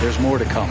There's more to come.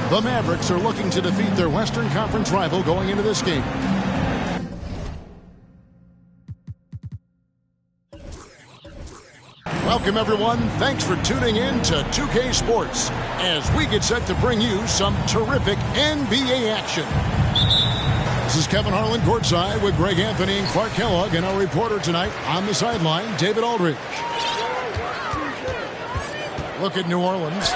The Mavericks are looking to defeat their Western Conference rival going into this game. Welcome, everyone. Thanks for tuning in to 2K Sports as we get set to bring you some terrific NBA action. This is Kevin Harlan courtside with Greg Anthony and Clark Kellogg, and our reporter tonight on the sideline, David Aldridge. Look at New Orleans.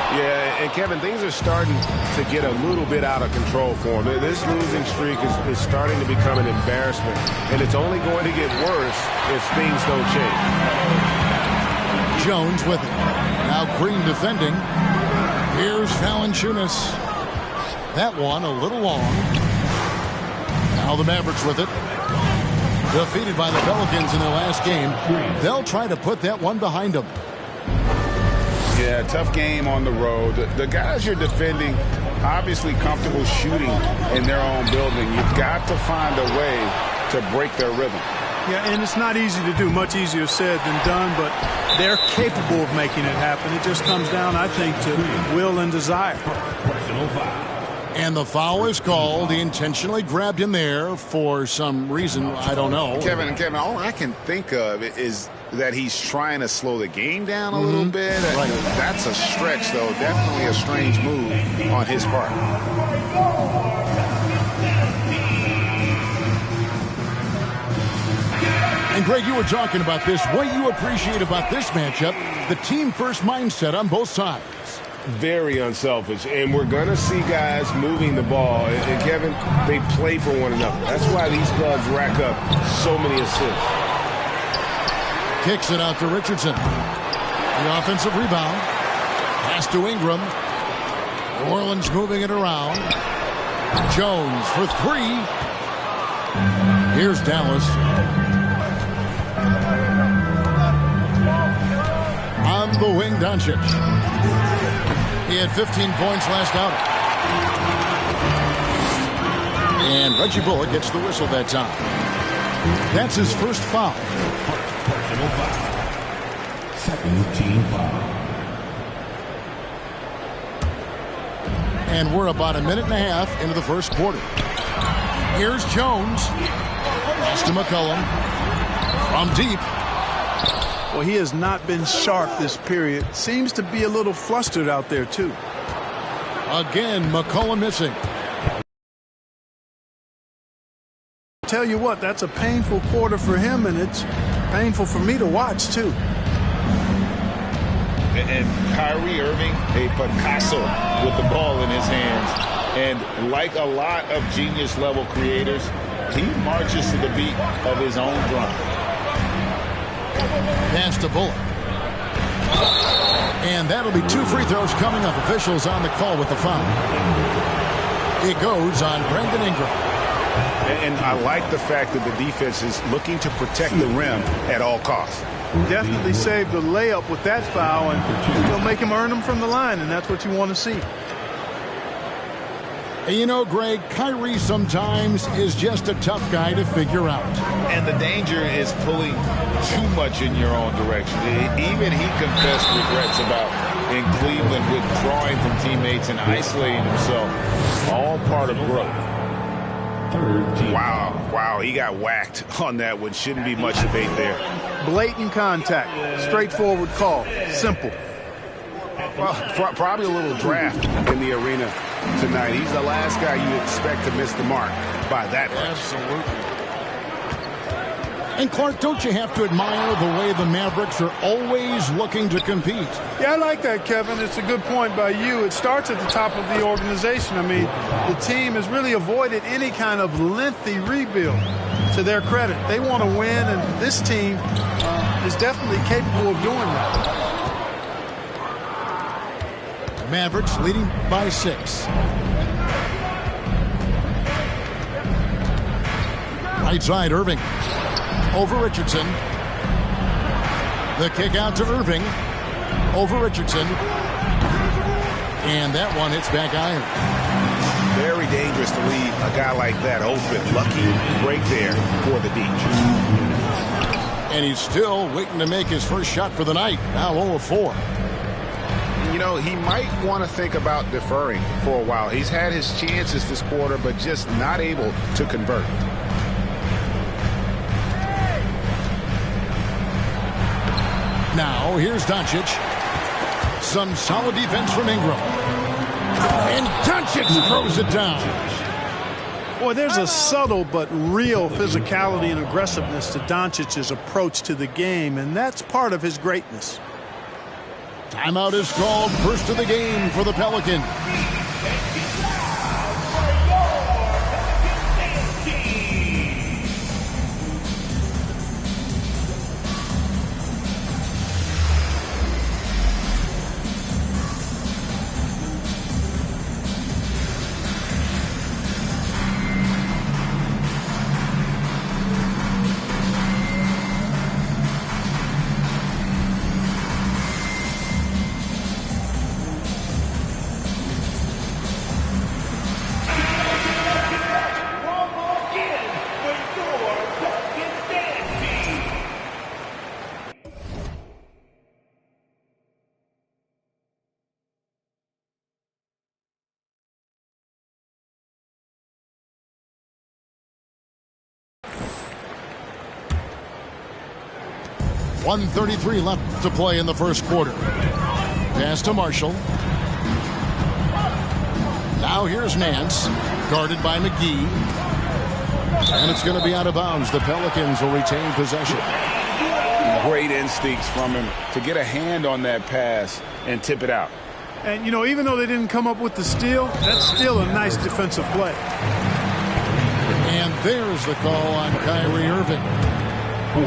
Yeah, and Kevin, things are starting to get a little bit out of control for them. This losing streak is starting to become an embarrassment, and it's only going to get worse if things don't change. Jones with it. Now Green defending. Here's Valanciunas. That one a little long. Now the Mavericks with it. Defeated by the Pelicans in their last game. They'll try to put that one behind them. Yeah, tough game on the road. The guys you're defending, obviously comfortable shooting in their own building. You've got to find a way to break their rhythm. Yeah, and it's not easy to do. Much easier said than done, but they're capable of making it happen. It just comes down, I think, to will and desire. And the foul is called. He intentionally grabbed him there for some reason. I don't know. Kevin, all I can think of is that he's trying to slow the game down a little bit. Right. That's a stretch, though. Definitely a strange move on his part. And Greg, you were talking about this. What you appreciate about this matchup, the team-first mindset on both sides. Very unselfish, and we're going to see guys moving the ball. And Kevin, they play for one another. That's why these clubs rack up so many assists. Kicks it out to Richardson. The offensive rebound. Pass to Ingram. New Orleans moving it around. Jones for three. Here's Dallas. On the wing, Doncic. He had 15 points last outing. And Reggie Bullock gets the whistle that time. That's his first foul. Personal foul. Second team foul. And we're about a minute and a half into the first quarter. Here's Jones. Pass to McCollum. From deep. Well, he has not been sharp this period. Seems to be a little flustered out there, too. Again, McCollum missing. Tell you what, that's a painful quarter for him, and it's painful for me to watch, too. And Kyrie Irving, a Picasso with the ball in his hands. And like a lot of genius-level creators, he marches to the beat of his own drum. Pass to Bullock. And that'll be 2 free throws coming up. Officials on the call with the foul. It goes on Brandon Ingram. And I like the fact that the defense is looking to protect the rim at all costs. Definitely saved the layup with that foul, and you'll make him earn them from the line, and that's what you want to see. And you know, Greg, Kyrie sometimes is just a tough guy to figure out. And the danger is pulling too much in your own direction. Even he confessed regrets about in Cleveland withdrawing from teammates and isolating himself. All part of growth. Wow, he got whacked on that one. Shouldn't be much debate there. Blatant contact, straightforward call, simple. Well, probably a little draft in the arena tonight. He's the last guy you expect to miss the mark by that much. Absolutely. And Clark, don't you have to admire the way the Mavericks are always looking to compete? Yeah, I like that, Kevin. It's a good point by you. It starts at the top of the organization. I mean, the team has really avoided any kind of lengthy rebuild. To their credit, they want to win, and this team is definitely capable of doing that. Mavericks leading by 6. Right side, Irving. Over Richardson. The kick out to Irving. Over Richardson. And that one hits back iron. Very dangerous to leave a guy like that open. Lucky break there for the D. And he's still waiting to make his first shot for the night. Now 0 of 4. You know, he might want to think about deferring for a while. He's had his chances this quarter, but just not able to convert. Now, here's Doncic. Some solid defense from Ingram. And Doncic throws it down. Boy, there's a subtle but real physicality and aggressiveness to Doncic's approach to the game, and that's part of his greatness. Timeout is called. First of the game for the Pelicans. .133 left to play in the first quarter. Pass to Marshall. Now here's Nance, guarded by McGee. And it's going to be out of bounds. The Pelicans will retain possession. Great instincts from him to get a hand on that pass and tip it out. And, you know, even though they didn't come up with the steal, that's still a nice defensive play. And there's the call on Kyrie Irving.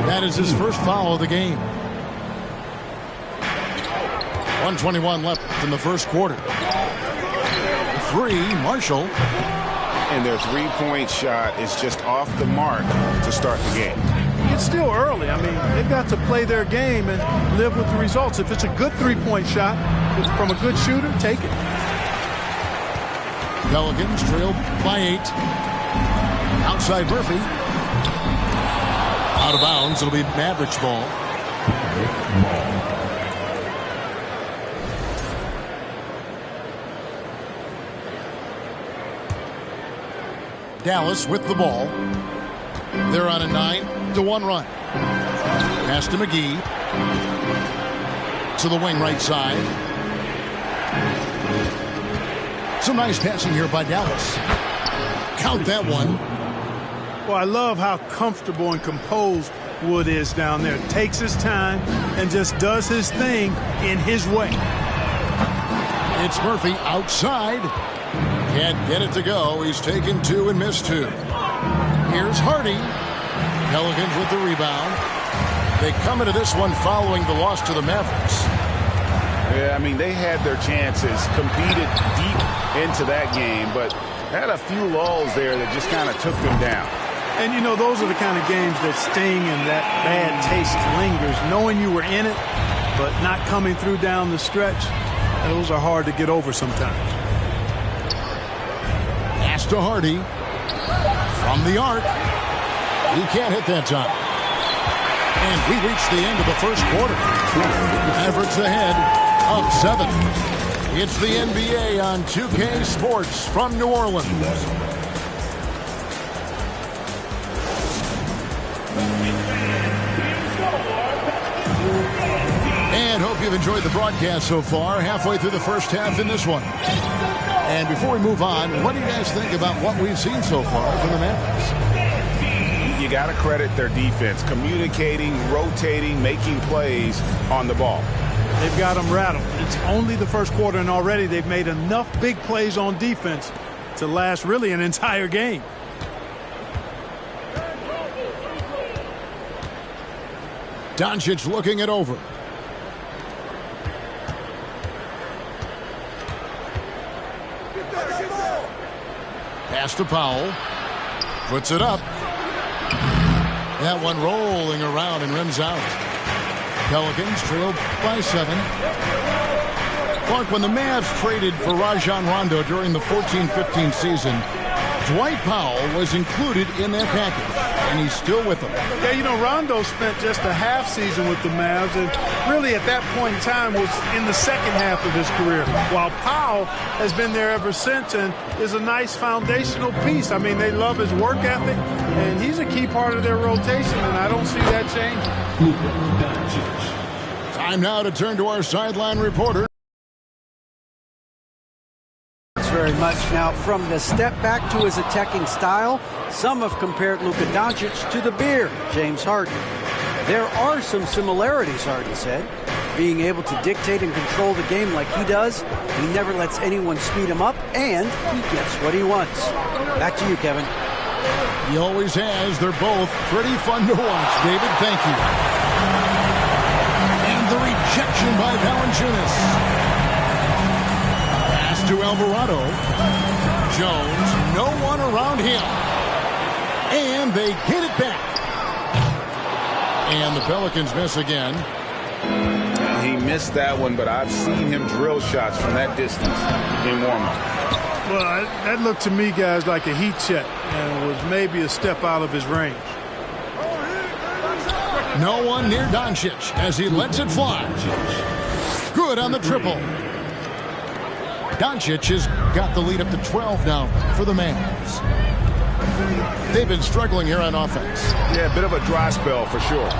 That is his first foul of the game. 1:21 left in the first quarter. 3, Marshall. And their three-point shot is just off the mark to start the game. It's still early. I mean, they've got to play their game and live with the results. If it's a good three-point shot from a good shooter, take it. Pelicans trail by 8. Outside Murphy. Out of bounds. It'll be Mavericks ball. Dallas with the ball. They're on a 9-1 run. Pass to McGee. To the wing right side. Some nice passing here by Dallas. Count that one. Well, I love how comfortable and composed Wood is down there. Takes his time and just does his thing in his way. It's Murphy outside. Can't get it to go. He's taken 2 and missed 2. Here's Hardy. Pelicans with the rebound. They come into this one following the loss to the Mavericks. Yeah, I mean, they had their chances, competed deep into that game, but had a few lulls there that just kind of took them down. And, you know, those are the kind of games that sting and that bad taste lingers. Knowing you were in it, but not coming through down the stretch, those are hard to get over sometimes. Pass to Hardy. From the arc. He can't hit that time. And we reach the end of the first quarter. Mavericks ahead, up 7. It's the NBA on 2K Sports from New Orleans. And hope you've enjoyed the broadcast so far. Halfway through the first half in this one. And before we move on, what do you guys think about what we've seen so far from the Mavericks? You got to credit their defense, communicating, rotating, making plays on the ball. They've got them rattled. It's only the first quarter, and already they've made enough big plays on defense to last really an entire game. Doncic looking it over. Pass to Powell. Puts it up. That one rolling around and rims out. Pelicans trailed by 7. Clark, when the Mavs traded for Rajon Rondo during the 14-15 season, Dwight Powell was included in that package, and he's still with them. Yeah, you know, Rondo spent just a half season with the Mavs, and really at that point in time was in the second half of his career, while Powell has been there ever since and is a nice foundational piece. I mean, they love his work ethic, and he's a key part of their rotation, and I don't see that changing. Time now to turn to our sideline reporter. Very much. Now, from the step back to his attacking style, some have compared Luka Doncic to the Bear, James Harden. There are some similarities, Harden said. Being able to dictate and control the game like he does, he never lets anyone speed him up, and he gets what he wants. Back to you, Kevin. He always has. They're both pretty fun to watch. David, thank you. And the rejection by Valanciunas. To Alvarado. Jones, no one around him. And they get it back. And the Pelicans miss again. He missed that one, but I've seen him drill shots from that distance in warm-up. Well, that looked to me, guys, like a heat check and was maybe a step out of his range. No one near Doncic as he lets it fly. Good on the triple. Doncic has got the lead up to 12 now for the Mavs. They've been struggling here on offense. Yeah, a bit of a dry spell for sure.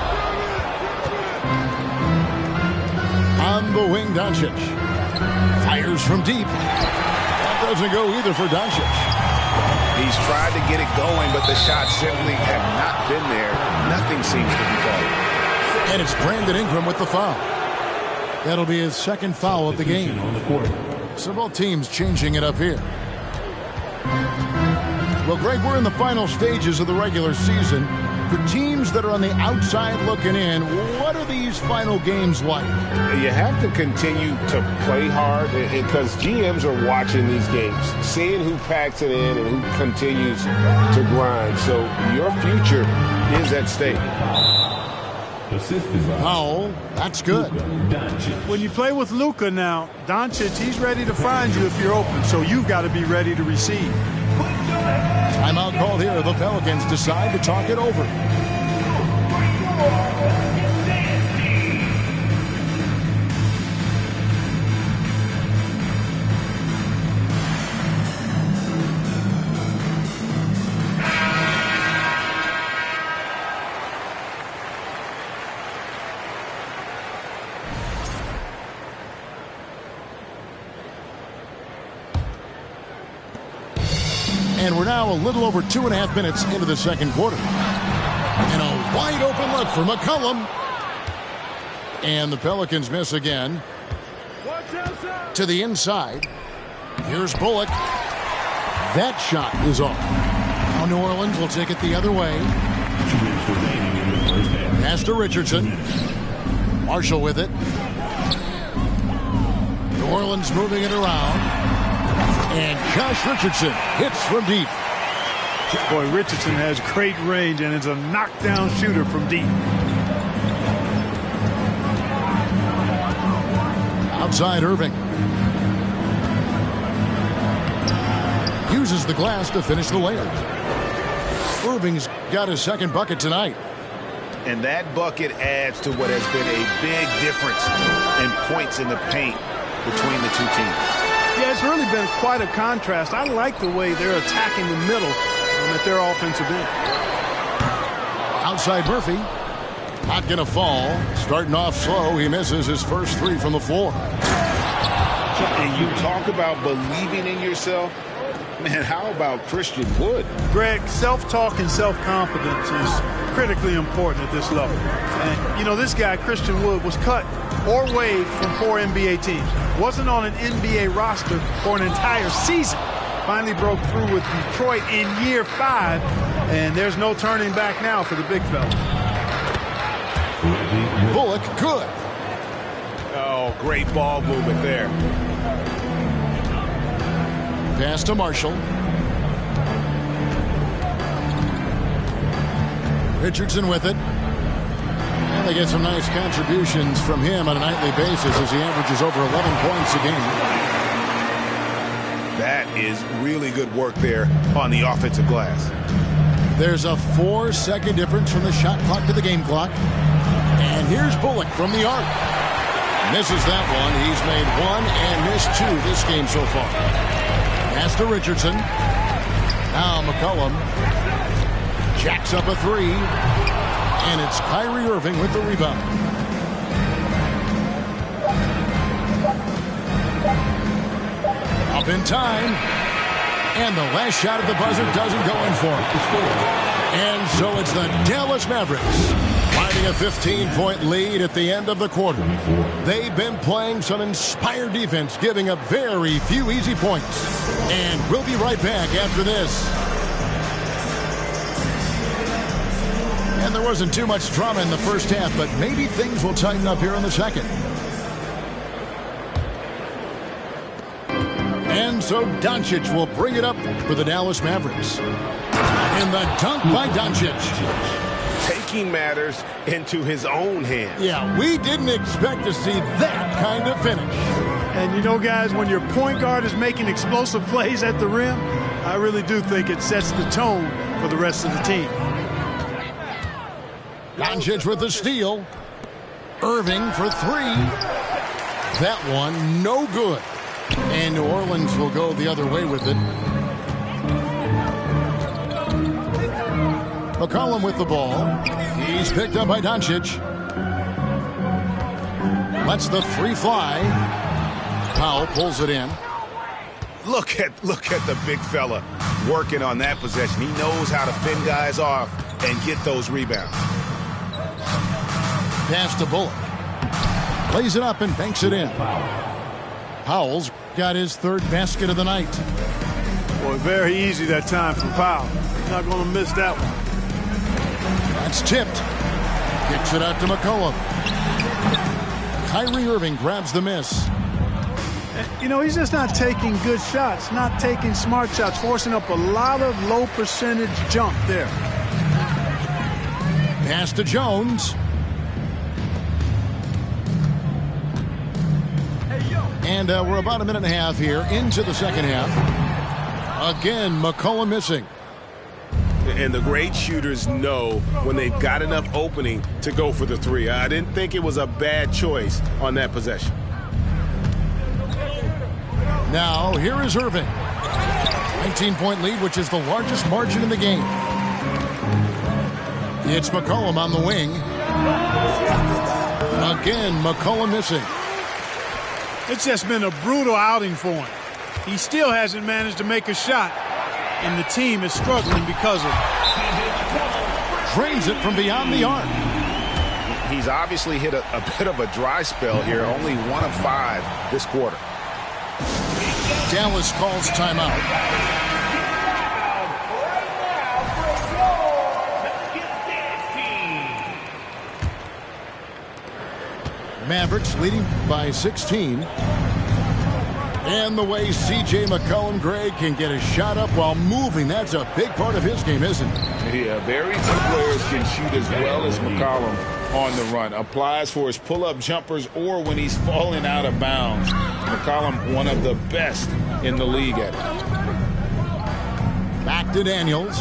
On the wing, Doncic. Fires from deep. That doesn't go either for Doncic. He's tried to get it going, but the shots simply have not been there. Nothing seems to be falling. And it's Brandon Ingram with the foul. That'll be his second foul of the game. So both teams changing it up here. Well, Greg, we're in the final stages of the regular season. For teams that are on the outside looking in, what are these final games like? You have to continue to play hard because GMs are watching these games, seeing who packs it in and who continues to grind. So your future is at stake. Powell, that's good. When you play with Luka now, Doncic, he's ready to find you if you're open, so you've got to be ready to receive. Timeout called here. The Pelicans decide to talk it over. And we're now a little over 2.5 minutes into the second quarter. And a wide open look for McCollum. And the Pelicans miss again. To the inside. Here's Bullock. That shot is off. Now New Orleans will take it the other way. Pass to Richardson. Marshall with it. New Orleans moving it around. And Josh Richardson hits from deep. Boy, Richardson has great range and is a knockdown shooter from deep. Outside Irving. Uses the glass to finish the layup. Irving's got his second bucket tonight. And that bucket adds to what has been a big difference in points in the paint between the two teams. Yeah, it's really been quite a contrast. I like the way they're attacking the middle at their offensive end. Outside Murphy. Not going to fall. Starting off slow. He misses his first three from the floor. And you talk about believing in yourself. Man, how about Christian Wood? Greg, self-talk and self-confidence is critically important at this level. And, you know, this guy, Christian Wood, was cut or waived from 4 NBA teams. Wasn't on an NBA roster for an entire season. Finally broke through with Detroit in year 5. And there's no turning back now for the big fella. Bullock, good. Oh, great ball movement there. Pass to Marshall. Richardson with it. And they get some nice contributions from him on a nightly basis as he averages over 11 points a game. That is really good work there on the offensive glass. There's a 4-second difference from the shot clock to the game clock. And here's Bullock from the arc. Misses that one. He's made 1 and missed 2 this game so far. Pass to Richardson. Now McCollum jacks up a 3. And it's Kyrie Irving with the rebound. Up in time. And the last shot at the buzzer doesn't go in for him. And so it's the Dallas Mavericks finding a 15-point lead at the end of the quarter. They've been playing some inspired defense, giving up very few easy points. And we'll be right back after this. And there wasn't too much drama in the first half, but maybe things will tighten up here in the second. And so Doncic will bring it up for the Dallas Mavericks. And the dunk by Doncic. Taking matters into his own hands. Yeah, we didn't expect to see that kind of finish. And you know, guys, when your point guard is making explosive plays at the rim, I really do think it sets the tone for the rest of the team. Doncic with the steal. Irving for 3. That one, no good. And New Orleans will go the other way with it. McCollum with the ball. He's picked up by Doncic. Lets the 3 fly. Powell pulls it in. Look at the big fella working on that possession. He knows how to fend guys off and get those rebounds. Pass to Bullock. Plays it up and banks it in. Powell's got his 3rd basket of the night. Boy, very easy that time for Powell. He's not going to miss that one. That's tipped. Kicks it out to McCollum. Kyrie Irving grabs the miss. You know, he's just not taking good shots, not taking smart shots, forcing up a lot of low percentage jump there. Pass to Jones. And we're about a minute and a half here into the second half. Again, McCollum missing. And the great shooters know when they've got enough opening to go for the 3. I didn't think it was a bad choice on that possession. Now, here is Irving. 19-point lead, which is the largest margin in the game. It's McCollum on the wing. Again, McCollum missing. It's just been a brutal outing for him. He still hasn't managed to make a shot. and the team is struggling because of it. Drains it from beyond the arc. He's obviously hit a bit of a dry spell here, only 1 of 5 this quarter. Dallas calls timeout. Mavericks leading by 16. And the way C.J. McCollum-Gray can get a shot up while moving, that's a big part of his game, isn't it? Yeah, very few players can shoot as well as McCollum on the run. Applies for his pull-up jumpers or when he's falling out of bounds. McCollum, one of the best in the league at it. Back to Daniels.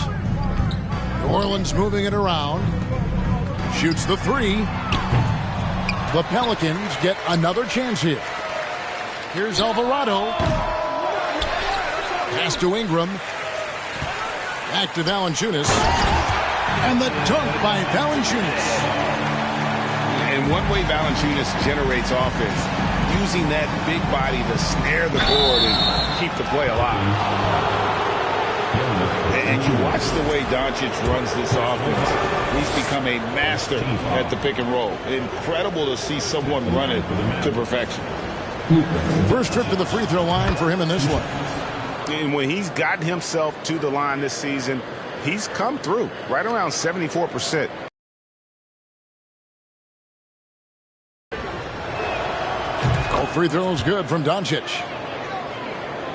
New Orleans moving it around. Shoots the 3. The Pelicans get another chance here. Here's Alvarado. Pass to Ingram. Back to Valanciunas. And the dunk by Valanciunas. And one way Valanciunas generates offense, using that big body to snare the board and keep the play alive. And you watch the way Doncic runs this offense. He's become a master at the pick and roll. Incredible to see someone run it to perfection. First trip to the free throw line for him in this one. And when he's gotten himself to the line this season, he's come through right around 74%. All free throws good from Doncic.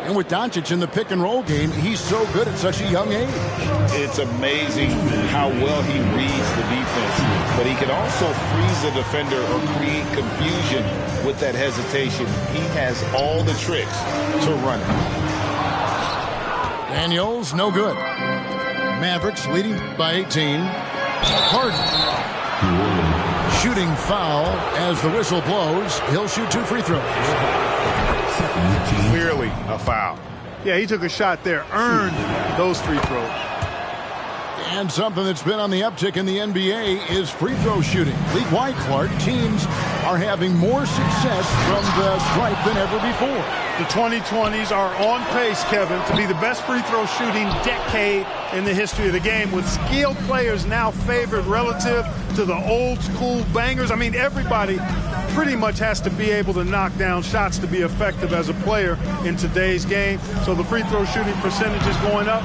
And with Doncic in the pick and roll game, he's so good at such a young age. It's amazing how well he reads the defense, but he can also freeze the defender or create confusion with that hesitation. He has all the tricks to run it. Daniels, no good. Mavericks leading by 18. Harden. Shooting foul as the whistle blows. He'll shoot 2 free throws. Clearly a foul. Yeah, he took a shot there, earned those free throws. And something that's been on the uptick in the NBA is free throw shooting. League-wide, Clark, teams are having more success from the stripe than ever before. The 2020s are on pace, Kevin, to be the best free throw shooting decade in the history of the game, with skilled players now favored relative to the old school bangers. I mean, everybody pretty much has to be able to knock down shots to be effective as a player in today's game. So the free throw shooting percentage is going up.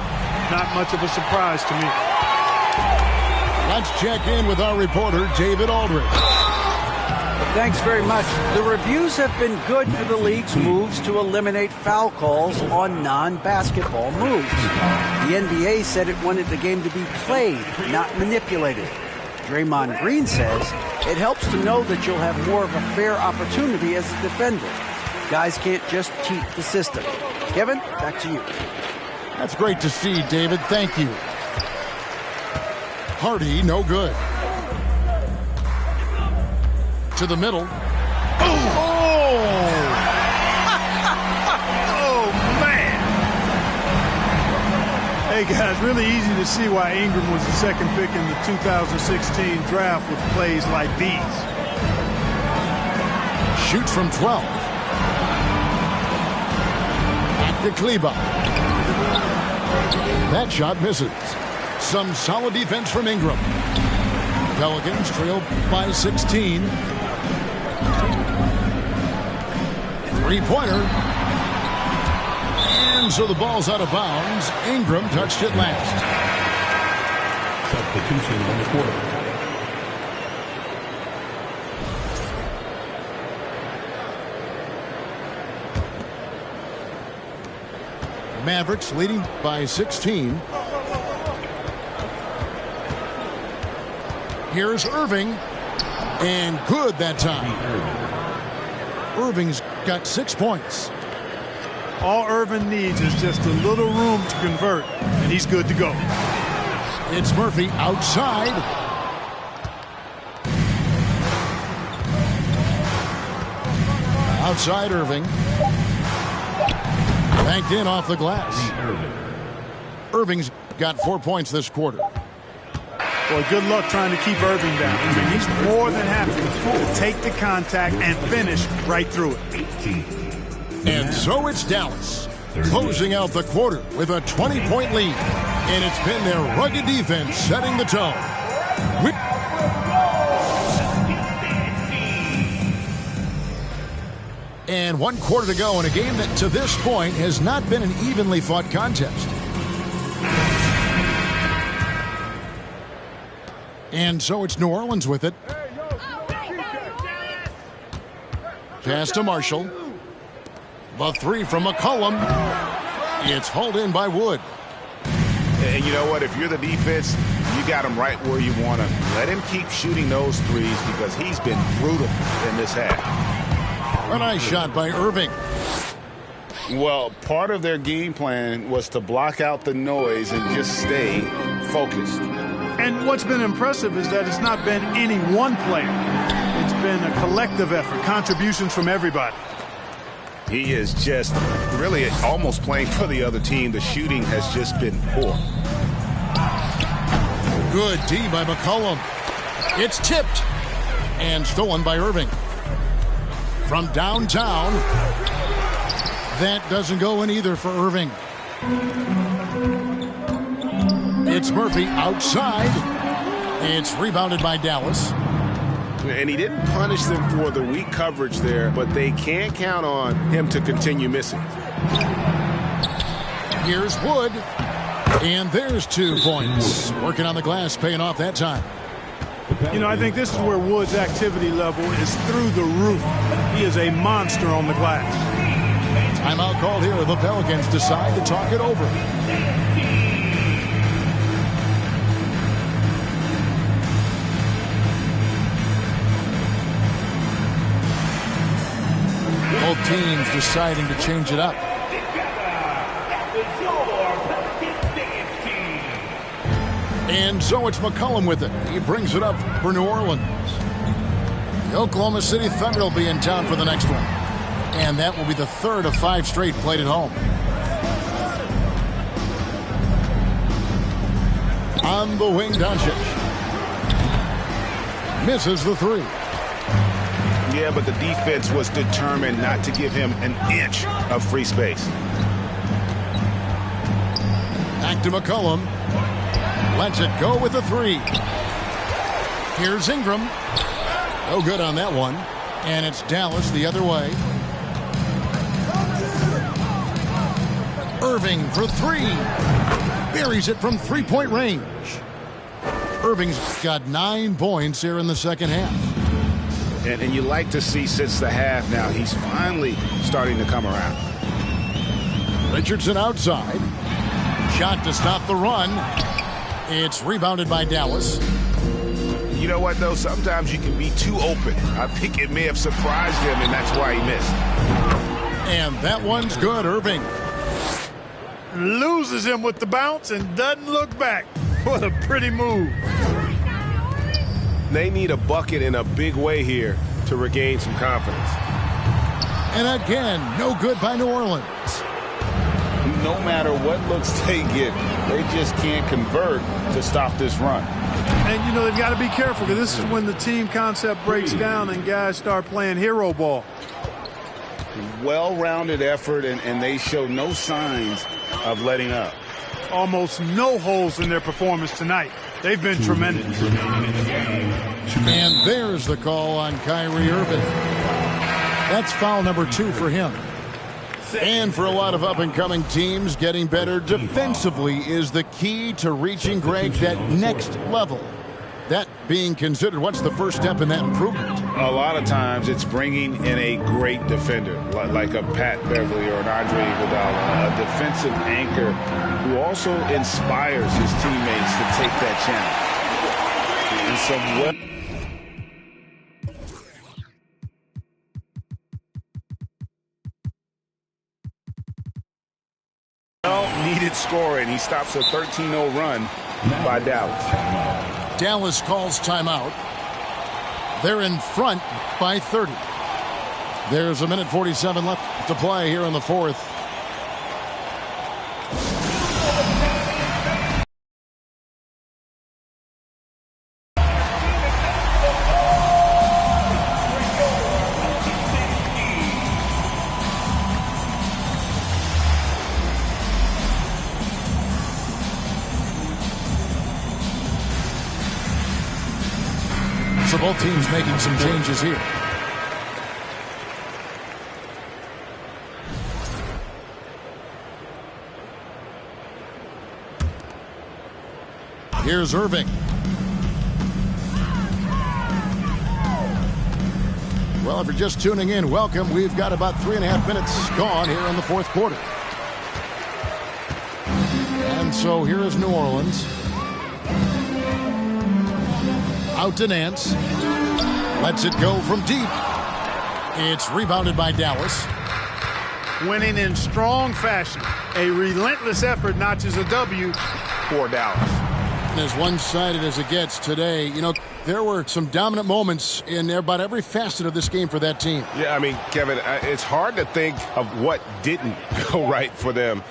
Not much of a surprise to me. Let's check in with our reporter, David Aldridge. Thanks very much. The reviews have been good for the league's moves to eliminate foul calls on non-basketball moves. The NBA said it wanted the game to be played, not manipulated. Draymond Green says it helps to know that you'll have more of a fair opportunity as a defender. Guys can't just cheat the system. Kevin, back to you. That's great to see, David. Thank you. Hardy, no good. To the middle. Oh, man. Hey, guys, really easy to see why Ingram was the second pick in the 2016 draft with plays like these. Shoots from 12. Back to Kleber. That shot misses. Some solid defense from Ingram. Pelicans trail by 16. Three-pointer. And so the ball's out of bounds. Ingram touched it last. Substitution in the quarter. Mavericks leading by 16. Here's Irving. And good that time. Irving's got 6 points. All Irving needs is just a little room to convert, and he's good to go. It's Murphy outside. Outside Irving. Banked in off the glass. Irving's got 4 points this quarter. Boy, good luck trying to keep Irving down. I mean, he's more than happy to take the contact and finish right through it. And so it's Dallas. closing out the quarter with a 20-point lead. And it's been their rugged defense setting the tone. And 1 quarter to go in a game that to this point has not been an evenly fought contest. And so it's New Orleans with it. Pass to Marshall. The three from McCollum. It's hauled in by Wood. And you know what? If you're the defense, you got him right where you want him. Let him keep shooting those threes because he's been brutal in this half. A nice shot by Irving. Well, part of their game plan was to block out the noise and just stay focused. And what's been impressive is that it's not been any one player. It's been a collective effort, contributions from everybody. He is just really almost playing for the other team. The shooting has just been poor. Good D by McCollum. It's tipped and stolen by Irving. From downtown, that doesn't go in either for Irving. It's Murphy outside. It's rebounded by Dallas. And he didn't punish them for the weak coverage there, but they can't count on him to continue missing. Here's Wood. And there's 2 points. Working on the glass, paying off that time. You know, I think this is where Wood's activity level is through the roof. He is a monster on the glass. Timeout called here. The Pelicans decide to talk it over. Both teams deciding to change it up. And so it's McCollum with it. He brings it up for New Orleans. The Oklahoma City Thunder will be in town for the next one. And that will be the 3rd of 5 straight played at home. On the wing, Doncic. Misses the 3. Yeah, but the defense was determined not to give him an inch of free space. Back to McCollum. Lets it go with the 3. Here's Ingram. No good on that one. And it's Dallas the other way. Irving for 3. Buries it from 3-point range. Irving's got 9 points here in the second half. And you like to see since the half now, he's finally starting to come around. Richardson outside. Shot to stop the run. It's rebounded by Dallas. You know what, though? Sometimes you can be too open. I think it may have surprised him, and that's why he missed. And that one's good, Irving. Loses him with the bounce and doesn't look back. What a pretty move. They need a bucket in a big way here to regain some confidence. And again, no good by New Orleans. No matter what looks they get, they just can't convert to stop this run. And, you know, they've got to be careful because this is when the team concept breaks down and guys start playing hero ball. Well-rounded effort, and they show no signs of letting up. Almost no holes in their performance tonight. They've been tremendous. And there's the call on Kyrie Irving. That's foul number 2 for him. And for a lot of up-and-coming teams, getting better defensively is the key to reaching, Greg, that next level. That being considered, what's the first step in that improvement? A lot of times it's bringing in a great defender, like a Pat Beverly or an Andre Iguodala, a defensive anchor who also inspires his teammates to take that challenge. And some needed scoring. He stops a 13-0 run by Dallas. Dallas calls timeout. They're in front by 30. There's 1:47 left to play here in the 4th. So both teams making some changes here. Here's Irving. Well, if you're just tuning in, welcome. We've got about 3.5 minutes gone here in the fourth quarter. And so here is New Orleans. Out to Nance. Lets it go from deep. It's rebounded by Dallas. Winning in strong fashion. A relentless effort notches a W for Dallas. As one-sided as it gets today, you know, there were some dominant moments in about every facet of this game for that team. Yeah, I mean, Kevin, it's hard to think of what didn't go right for them.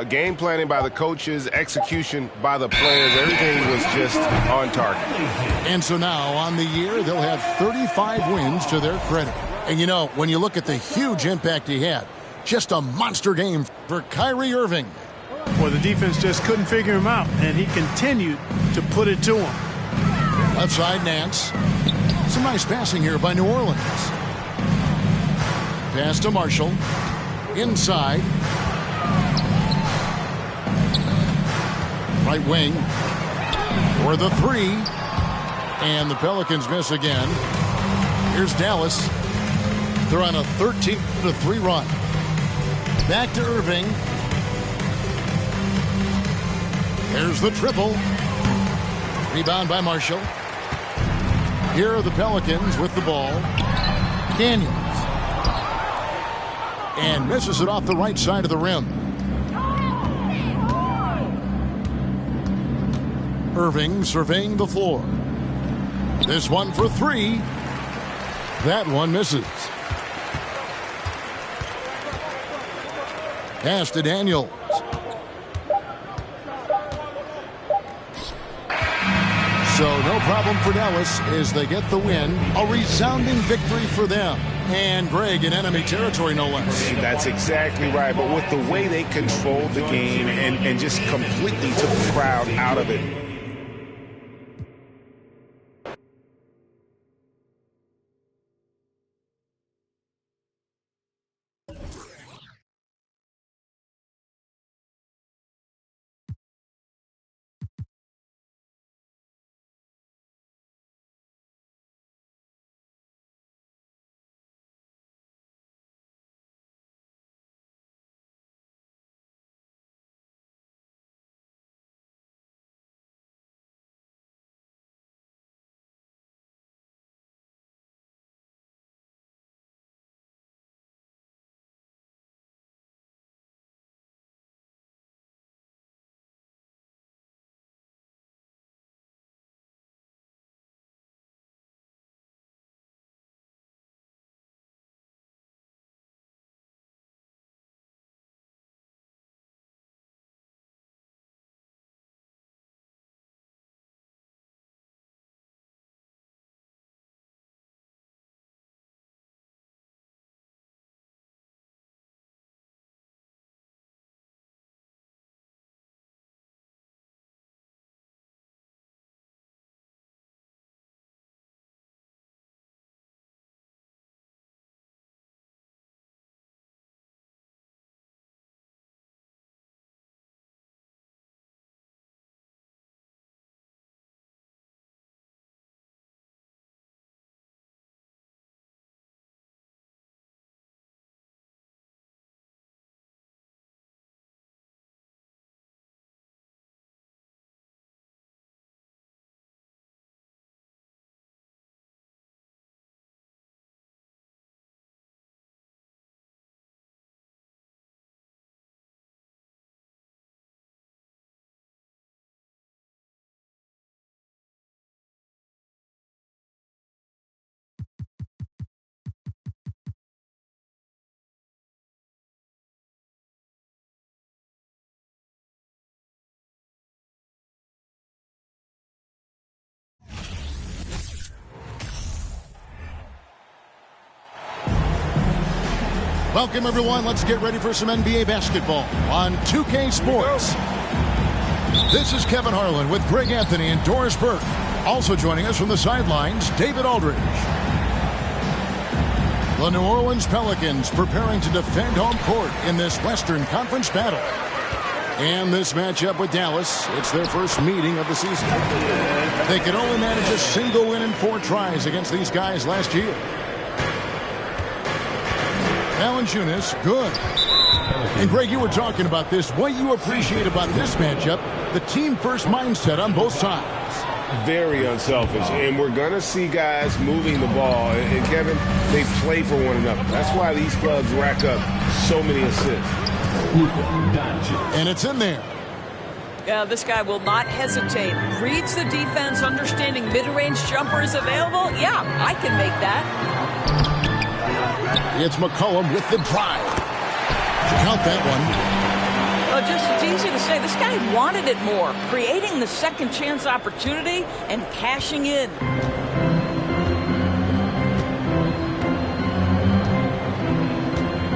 Game planning by the coaches, execution by the players, everything was just on target. And so now, on the year, they'll have 35 wins to their credit. And, you know, when you look at the huge impact he had, just a monster game for Kyrie Irving. Well, the defense just couldn't figure him out, and he continued to put it to him. Left side, Nance. Some nice passing here by New Orleans. Pass to Marshall. Inside. Right wing. For the three. And the Pelicans miss again. Here's Dallas. They're on a 13-3 run. Back to Irving. There's the triple. Rebound by Marshall. Here are the Pelicans with the ball. Daniels. And misses it off the right side of the rim. Irving surveying the floor. This one for three. That one misses. Pass to Daniels. So no problem for Dallas as they get the win. A resounding victory for them. And Greg in enemy territory, no less. That's exactly right. But with the way they controlled the game and just completely took the crowd out of it. Welcome, everyone. Let's get ready for some NBA basketball on 2K Sports. This is Kevin Harlan with Greg Anthony and Doris Burke. Also joining us from the sidelines, David Aldridge. The New Orleans Pelicans preparing to defend home court in this Western Conference battle. And this matchup with Dallas, it's their first meeting of the season. They could only manage a single win in 4 tries against these guys last year. Valanciunas, good. And Greg, you were talking about this. What you appreciate about this matchup, the team-first mindset on both sides. Very unselfish, and we're going to see guys moving the ball. And Kevin, they play for one another. That's why these clubs rack up so many assists. And it's in there. Yeah, this guy will not hesitate. Reads the defense, understanding mid-range jumper is available. Yeah, I can make that. It's McCollum with the drive. Count that one. It's easy to say. This guy wanted it more, creating the second chance opportunity and cashing in.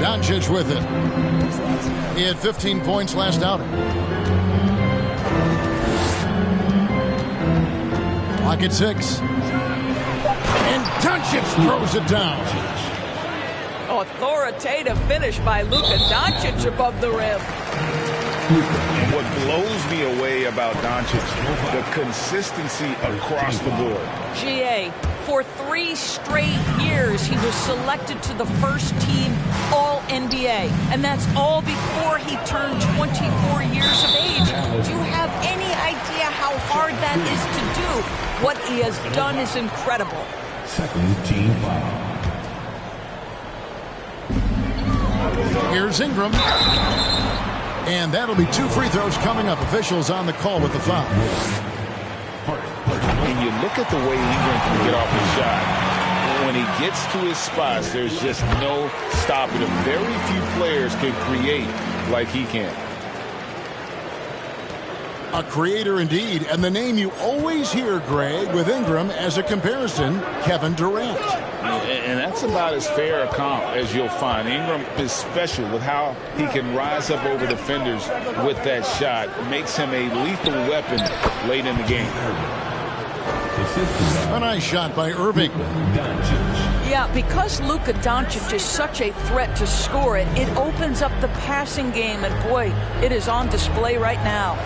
Doncic with it. He had 15 points last outing. Clock at 6. And Doncic throws it down. Authoritative finish by Luka Doncic above the rim. And what blows me away about Doncic, the consistency across the board. GA, for 3 straight years, he was selected to the first team All-NBA. And that's all before he turned 24 years of age. Do you have any idea how hard that is to do? What he has done is incredible. Second team foul. Here's Ingram. And that'll be 2 free throws coming up. Officials on the call with the foul. And you look at the way Ingram can get off his shot. When he gets to his spots, there's just no stopping him. Very few players can create like he can. A creator indeed. And the name you always hear, Greg, with Ingram as a comparison, Kevin Durant. And that's about as fair a comp as you'll find. Ingram is special with how he can rise up over defenders with that shot. Makes him a lethal weapon late in the game. A nice shot by Irving. Yeah, because Luka Doncic is such a threat to score it, it opens up the passing game. And boy, it is on display right now.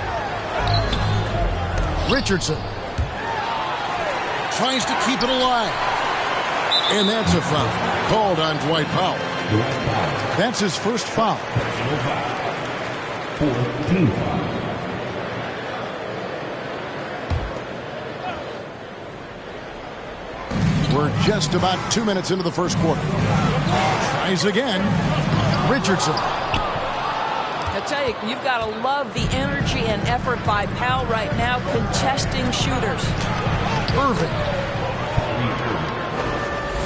Richardson tries to keep it alive. And that's a foul called on Dwight Powell. That's his first foul. Team foul. We're just about 2 minutes into the first quarter. Tries again. Richardson. I tell you, you've got to love the energy and effort by Powell right now, contesting shooters. Irving.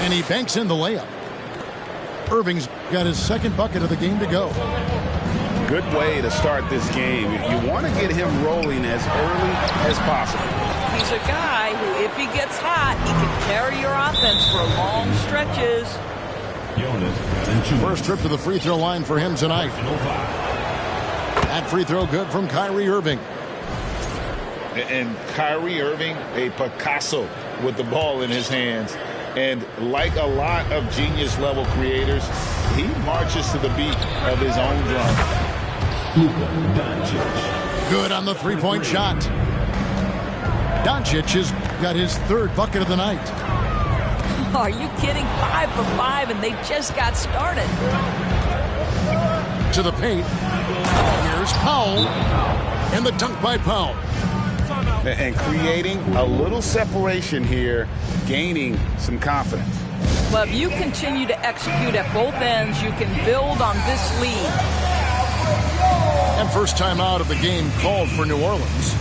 And he banks in the layup. Irving's got his second bucket of the game to go. Good way to start this game. You want to get him rolling as early as possible. He's a guy who, if he gets hot, he can carry your offense for long stretches. First trip to the free throw line for him tonight. That free throw good from Kyrie Irving. And Kyrie Irving, a Picasso with the ball in his hands. And like a lot of genius-level creators, he marches to the beat of his own drum. Good on the three-point shot. Doncic has got his 3rd bucket of the night. Are you kidding? 5 for 5, and they just got started. To the paint. Here's Powell. And the dunk by Powell. And creating a little separation here, gaining some confidence. Well, if you continue to execute at both ends, you can build on this lead. And first time out of the game called for New Orleans.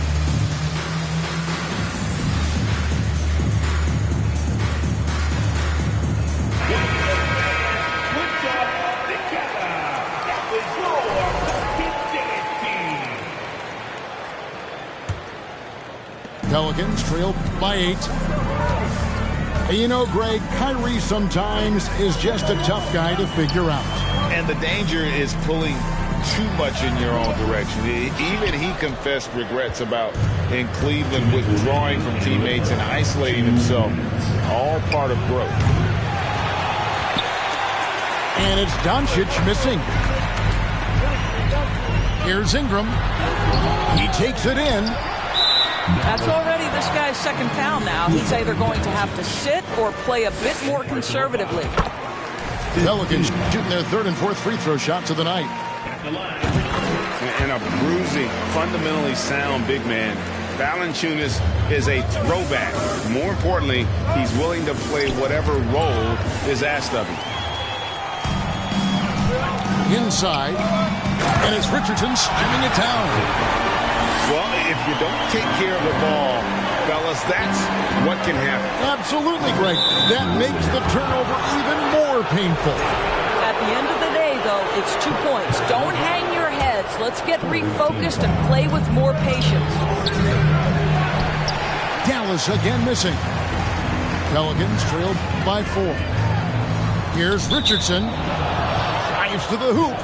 Pelicans trail by 8. And you know, Greg, Kyrie sometimes is just a tough guy to figure out. And the danger is pulling too much in your own direction. Even he confessed regrets about in Cleveland withdrawing from teammates and isolating himself. All part of growth. And it's Doncic missing. Here's Ingram. He takes it in. That's already this guy's second foul now. He's either going to have to sit or play a bit more conservatively. Pelicans shooting their third and fourth free throw shots of the night. And a bruising, fundamentally sound big man. Valanciunas is a throwback. More importantly, he's willing to play whatever role is asked of him. Inside, and it's Richardson slamming it down. Well, if you don't take care of the ball, fellas, that's what can happen. Absolutely, Greg. That makes the turnover even more painful. At the end of the day, though, it's 2 points. Don't hang your heads. Let's get refocused and play with more patience. Dallas again missing. Pelicans trailed by 4. Here's Richardson. Drives to the hoop.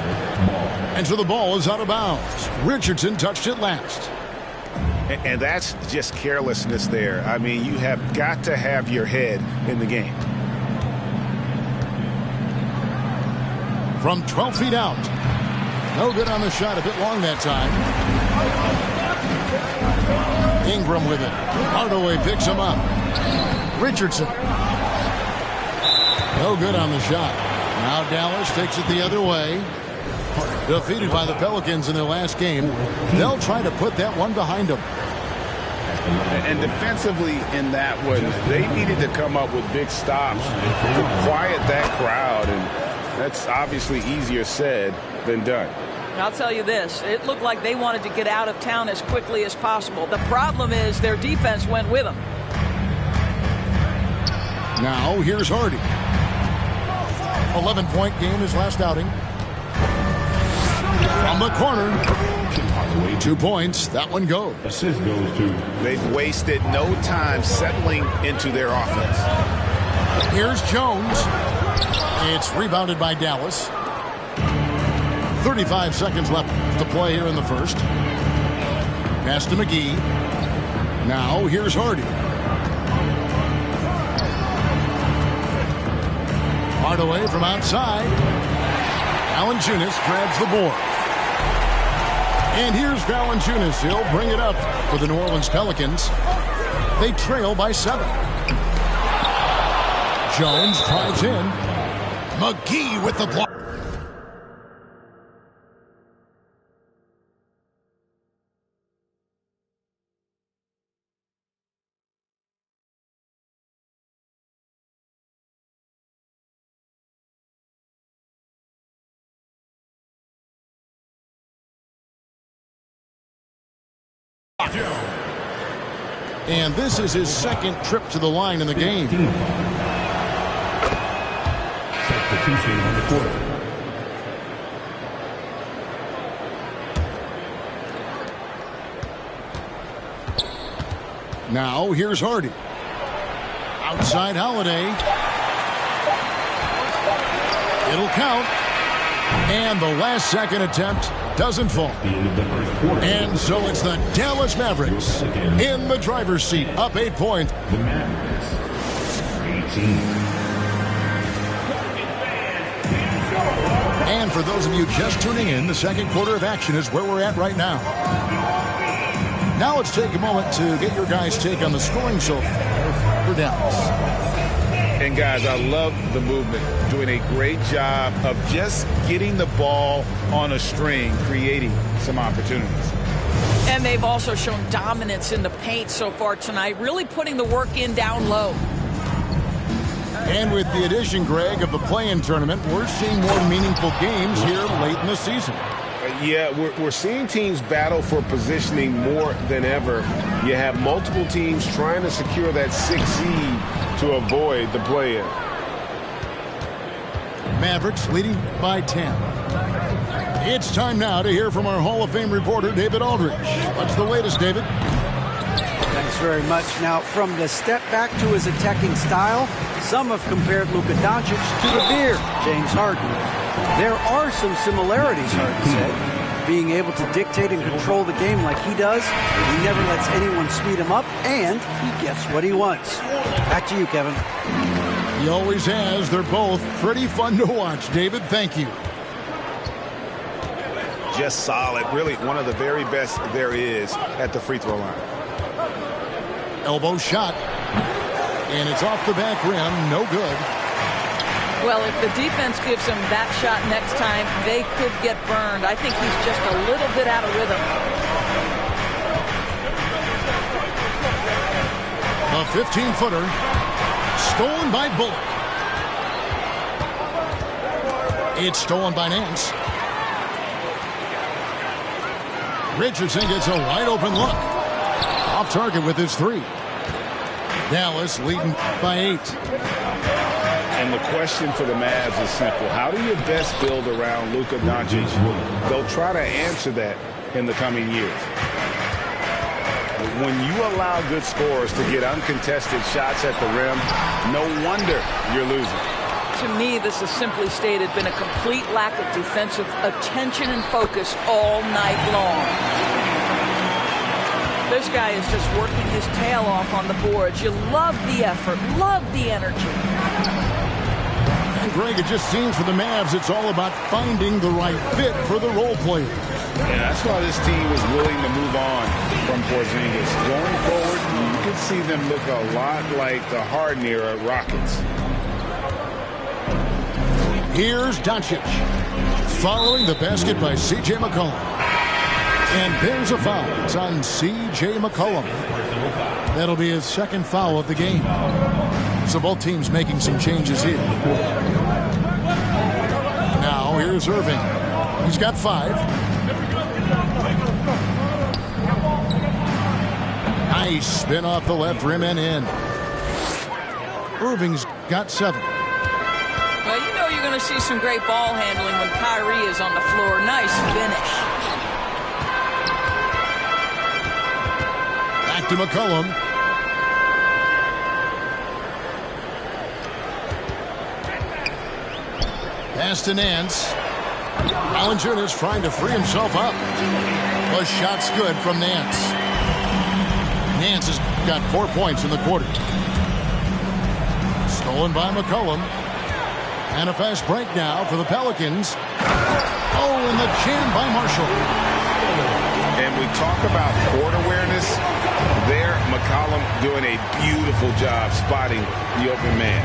And so the ball is out of bounds. Richardson touched it last. And that's just carelessness there. I mean, you have got to have your head in the game. From 12 feet out. No good on the shot. A bit long that time. Ingram with it. Hardaway picks him up. Richardson. No good on the shot. Now Dallas takes it the other way. Defeated by the Pelicans in their last game. They'll try to put that one behind them. And defensively in that one, they needed to come up with big stops to quiet that crowd. And that's obviously easier said than done. I'll tell you this, it looked like they wanted to get out of town as quickly as possible. The problem is their defense went with them. Now here's Hardy. 11-point game his last outing. From the corner. 2 points. That one goes. Assist goes to. They've wasted no time settling into their offense. Here's Jones. It's rebounded by Dallas. 35 seconds left to play here in the first. Pass to McGee. Now here's Hardy. Hardaway from outside. Valanciunas grabs the board. And here's Valanciunas. He'll bring it up for the New Orleans Pelicans. They trail by 7. Jones drives in. McGee with the block. And this is his second trip to the line in the game. Substitution on the court. Now here's Hardy. Outside Holiday. It'll count. And the last second attempt doesn't fall. And so it's the Dallas Mavericks in the driver's seat, up 8 points. The Mavericks. 18. And for those of you just tuning in, the second quarter of action is where we're at right now. Now let's take a moment to get your guys' take on the scoring so far for Dallas. And guys, I love the movement, doing a great job of just getting the ball on a string, creating some opportunities. And they've also shown dominance in the paint so far tonight, really putting the work in down low. And with the addition, Greg, of the play-in tournament, we're seeing more meaningful games here late in the season. Yeah, we're seeing teams battle for positioning more than ever. You have multiple teams trying to secure that 6th seed to avoid the play-in. Mavericks leading by 10. It's time now to hear from our Hall of Fame reporter, David Aldridge. What's the latest, David? Thanks, Thanks very much. Now, from the step back to his attacking style, some have compared Luka Doncic to the beer, James Harden. There are some similarities, Harden said. Being able to dictate and control the game like he does, he never lets anyone speed him up, and he gets what he wants. Back to you, Kevin. He always has. They're both pretty fun to watch. David, thank you. Just solid. Really one of the very best there is at the free throw line. Elbow shot. And it's off the back rim. No good. Well, if the defense gives him that shot next time, they could get burned. I think he's just a little bit out of rhythm. A 15-footer. Stolen by Bullock. It's stolen by Nance. Richardson gets a wide-open look. Off target with his three. Dallas leading by 8. And the question for the Mavs is simple. How do you best build around Luka Doncic? They'll try to answer that in the coming years. When you allow good scorers to get uncontested shots at the rim, no wonder you're losing. To me, this has simply stated been a complete lack of defensive attention and focus all night long. This guy is just working his tail off on the boards. You love the effort, love the energy. And Greg, it just seems for the Mavs it's all about finding the right fit for the role players. And that's why this team was willing to move on from Porzingis. Going forward, you can see them look a lot like the Harden era Rockets. Here's Doncic. Following the basket by C.J. McCollum. And there's a foul. It's on C.J. McCollum. That'll be his second foul of the game. So both teams making some changes here. Now here's Irving. He's got 5. Nice spin off the left rim and in. Irving's got 7. Well, you know you're going to see some great ball handling when Kyrie is on the floor. Nice finish. Back to McCollum. Pass to Nance. Valanciunas trying to free himself up. The shot's good from Nance. Nance has got 4 points in the quarter. Stolen by McCollum. And a fast break now for the Pelicans. Oh, and the jam by Marshall. And we talk about court awareness. There, McCollum doing a beautiful job spotting the open man.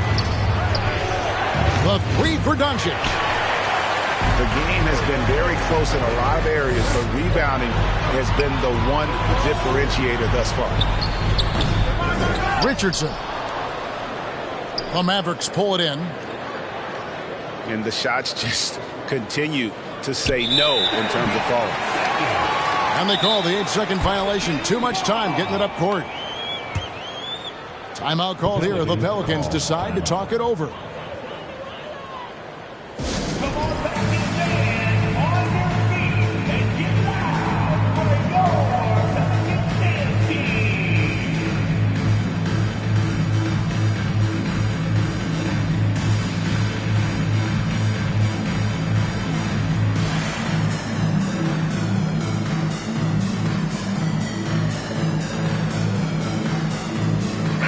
The 3 for Doncic. The game has been very close in a lot of areas, but rebounding has been the one differentiator thus far. Richardson. The Mavericks pull it in. And the shots just continue to say no in terms of falling. And they call the 8-second violation. Too much time getting it up court. Timeout called here. The Pelicans decide to talk it over.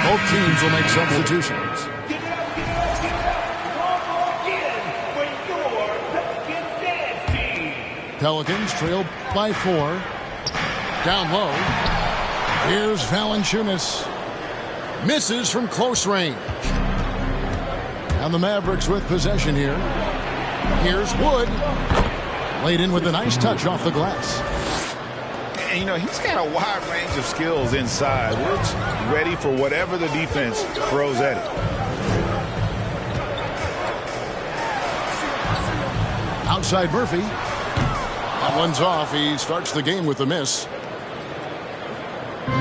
Both teams will make substitutions. Pelicans trail by 4. Down low. Here's Valanciunas. Misses from close range. And the Mavericks with possession here. Here's Wood. Laid in with a nice touch off the glass. And, you know, he's got a wide range of skills inside. Wood's ready for whatever the defense throws at it. Outside Murphy. That one's off. He starts the game with a miss.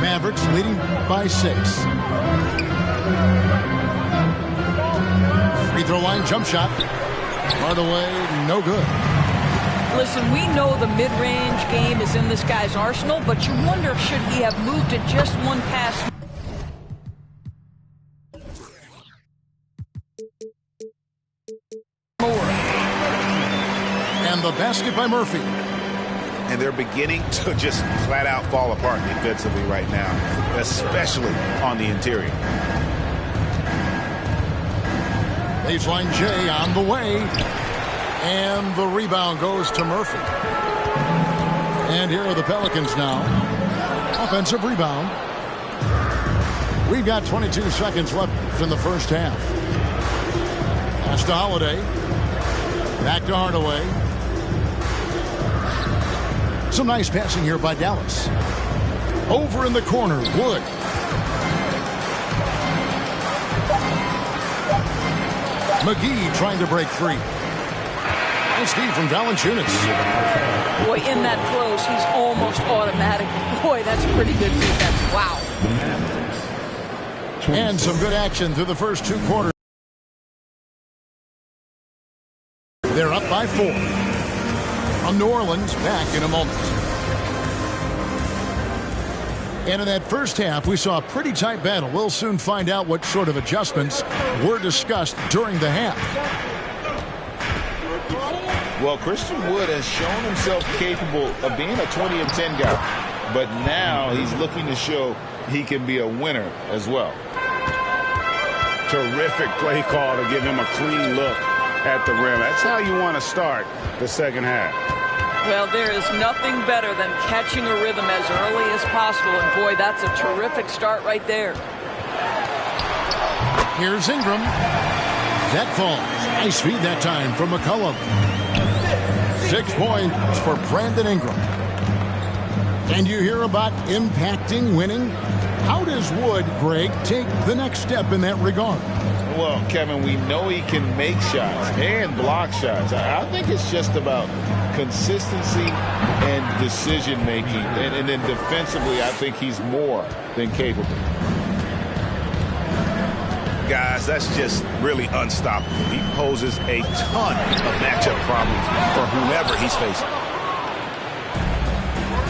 Mavericks leading by 6. Free throw line jump shot. Hard away, no good. Listen, we know the mid-range game is in this guy's arsenal, but you wonder, should he have moved to just one pass more? And the basket by Murphy. And they're beginning to just flat out fall apart defensively right now, especially on the interior. Baseline J on the way. And the rebound goes to Murphy. And here are the Pelicans now. Offensive rebound. We've got 22 seconds left in the first half. Pass to Holiday. Back to Hardaway. Some nice passing here by Dallas. Over in the corner, Wood. McGee trying to break free. Nice D from Valanciunas. Boy, in that close, he's almost automatic. Boy, that's pretty good defense. Wow. And some good action through the first 2 quarters. They're up by 4. On New Orleans, back in a moment. And in that first half, we saw a pretty tight battle. We'll soon find out what sort of adjustments were discussed during the half. Well, Christian Wood has shown himself capable of being a 20 and 10 guy, but now he's looking to show he can be a winner as well. Terrific play call to give him a clean look at the rim. That's how you want to start the second half. Well, there is nothing better than catching a rhythm as early as possible, and boy, that's a terrific start right there. Here's Ingram. That falls. Nice feed that time from McCollum. 6 points for Brandon Ingram. And you hear about impacting winning? How does Wood, Greg, take the next step in that regard? Well, Kevin, we know he can make shots and block shots. I think it's just about consistency and decision-making. And then defensively, I think he's more than capable. Guys, that's just really unstoppable. He poses a ton of matchup problems for whomever he's facing.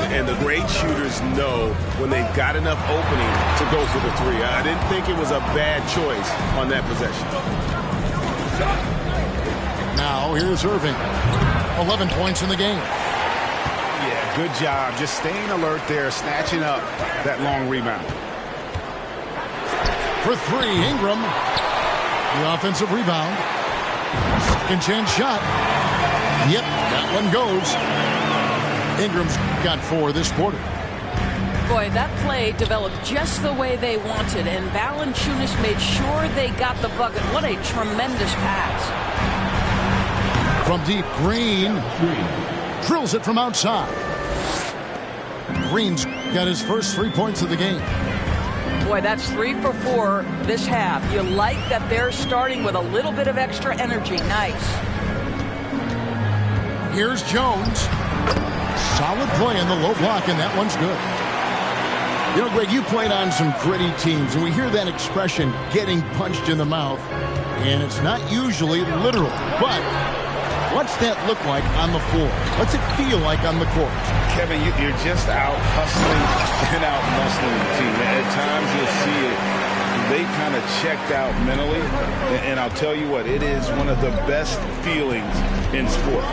And the great shooters know when they've got enough opening to go for the 3. I didn't think it was a bad choice on that possession. Now here's Irving. 11 points in the game. Yeah, good job. Just staying alert there, snatching up that long rebound. For 3, Ingram. The offensive rebound. Second chance shot. Yep, that one goes. Ingram's got 4 this quarter. Boy, that play developed just the way they wanted, and Valanciunas made sure they got the bucket. What a tremendous pass. From deep, Green drills it from outside. Green's got his first 3 points of the game. Boy, that's 3 for 4 this half. You like that they're starting with a little bit of extra energy. Nice. Here's Jones. Solid play in the low block, and that one's good. You know, Greg, you played on some gritty teams, and we hear that expression, getting punched in the mouth, and it's not usually literal. But what's that look like on the floor? What's it feel like on the court? Kevin, you're just out hustling and out muscling the team. At times you'll see it. They kind of checked out mentally, and I'll tell you what, it is one of the best feelings in sport.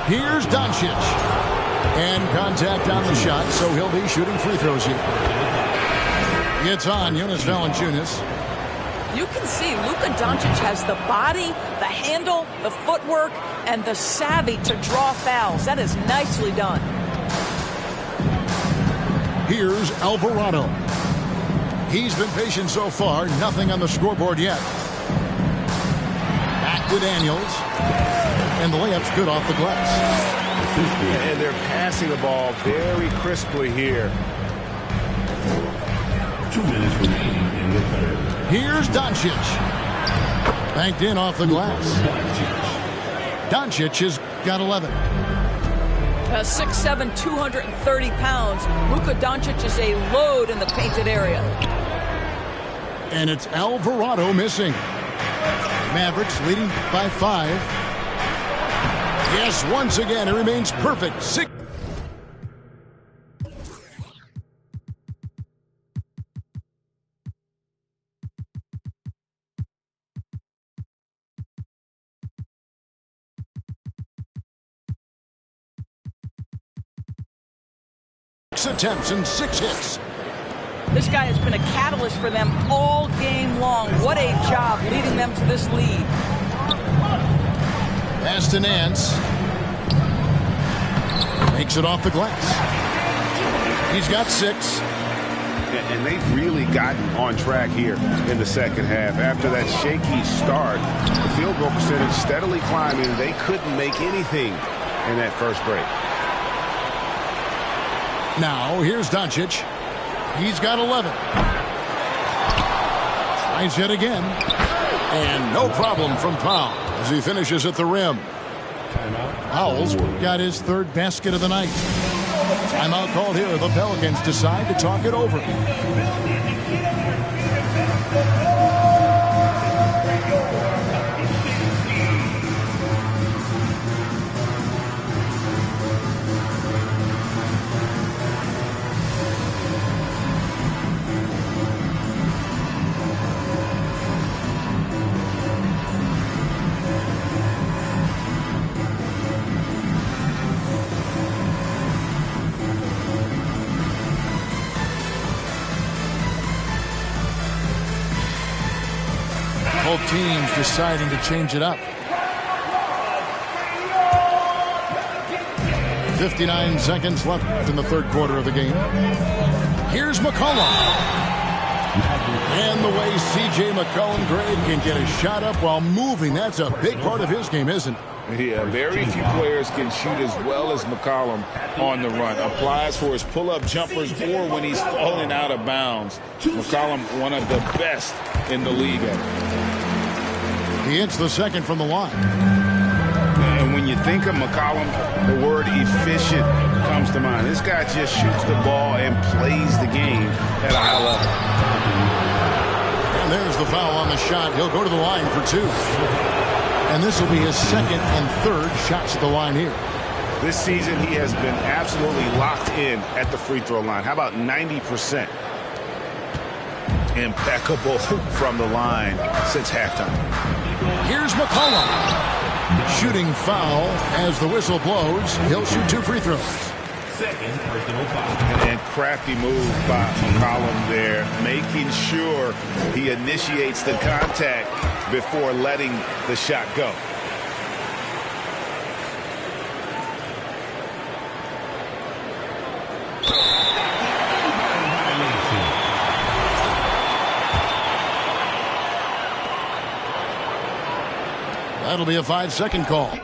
Here's Doncic. And contact on the shot, so he'll be shooting free throws here. It's on Jonas Valanciunas. You can see Luka Doncic has the body, the handle, the footwork, and the savvy to draw fouls. That is nicely done. Here's Alvarado. He's been patient so far. Nothing on the scoreboard yet. Back to Daniels. And the layup's good off the glass. And they're passing the ball very crisply here. 2 minutes remaining in the third. Here's Doncic. Banked in off the glass. Doncic has got 11. 6'7", 230 pounds. Luka Doncic is a load in the painted area. And it's Alvarado missing. Mavericks leading by 5. Yes, once again, it remains perfect. 6 attempts and 6 hits. This guy has been a catalyst for them all game long. What a job leading them to this lead. Pass to Nance. Makes it off the glass. He's got 6. And they've really gotten on track here in the second half. After that shaky start, the field goal percentage steadily climbing. They couldn't make anything in that first break. Now, here's Doncic. He's got 11. Tries it again. And no problem from Powell as he finishes at the rim. Powell's got his 3rd basket of the night. Timeout called here. The Pelicans decide to talk it over. Both teams deciding to change it up. 59 seconds left in the 3rd quarter of the game. Here's McCollum. And the way C.J. McCollum, Greg, can get a shot up while moving, that's a big part of his game, isn't it? Yeah, very few players can shoot as well as McCollum on the run. Applies for his pull-up jumpers or when he's falling out of bounds. McCollum, one of the best in the league at it. He hits the 2nd from the line. And when you think of McCollum, the word efficient comes to mind. This guy just shoots the ball and plays the game at a high level. And there's the foul on the shot. He'll go to the line for 2. And this will be his 2nd and 3rd shots at the line here. This season, he has been absolutely locked in at the free throw line. How about 90%? Impeccable from the line since halftime. Here's McCollum. Shooting foul as the whistle blows. He'll shoot 2 free throws. 2nd personal foul. And crafty move by McCollum there, making sure he initiates the contact before letting the shot go. That'll be a 5-second call.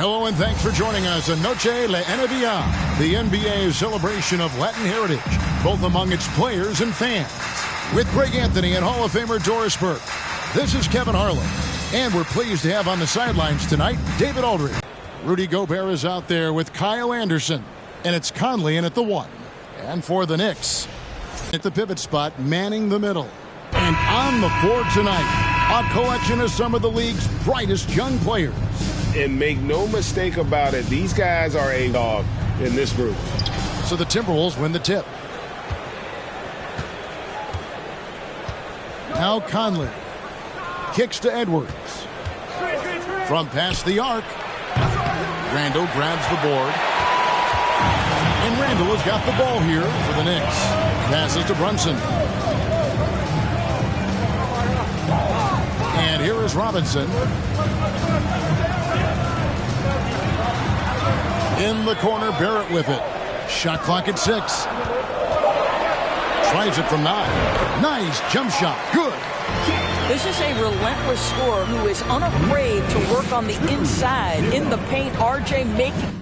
Hello and thanks for joining us on Noche Le NBA, the NBA's celebration of Latin heritage, both among its players and fans. With Greg Anthony and Hall of Famer Doris Burke, this is Kevin Harlan, and we're pleased to have on the sidelines tonight David Aldridge. Rudy Gobert is out there with Kyle Anderson, and it's Conley in at the 1. And for the Knicks, at the pivot spot, manning the middle. And on the floor tonight, a collection of some of the league's brightest young players. And make no mistake about it, these guys are a dog in this group. So the Timberwolves win the tip. Now Conley kicks to Edwards. From past the arc, Randall grabs the board. And Randall has got the ball here for the Knicks. Passes to Brunson. And here is Robinson. In the corner, Barrett with it. Shot clock at 6. Tries it from 9. Nice jump shot. Good. This is a relentless scorer who is unafraid to work on the inside in the paint. RJ making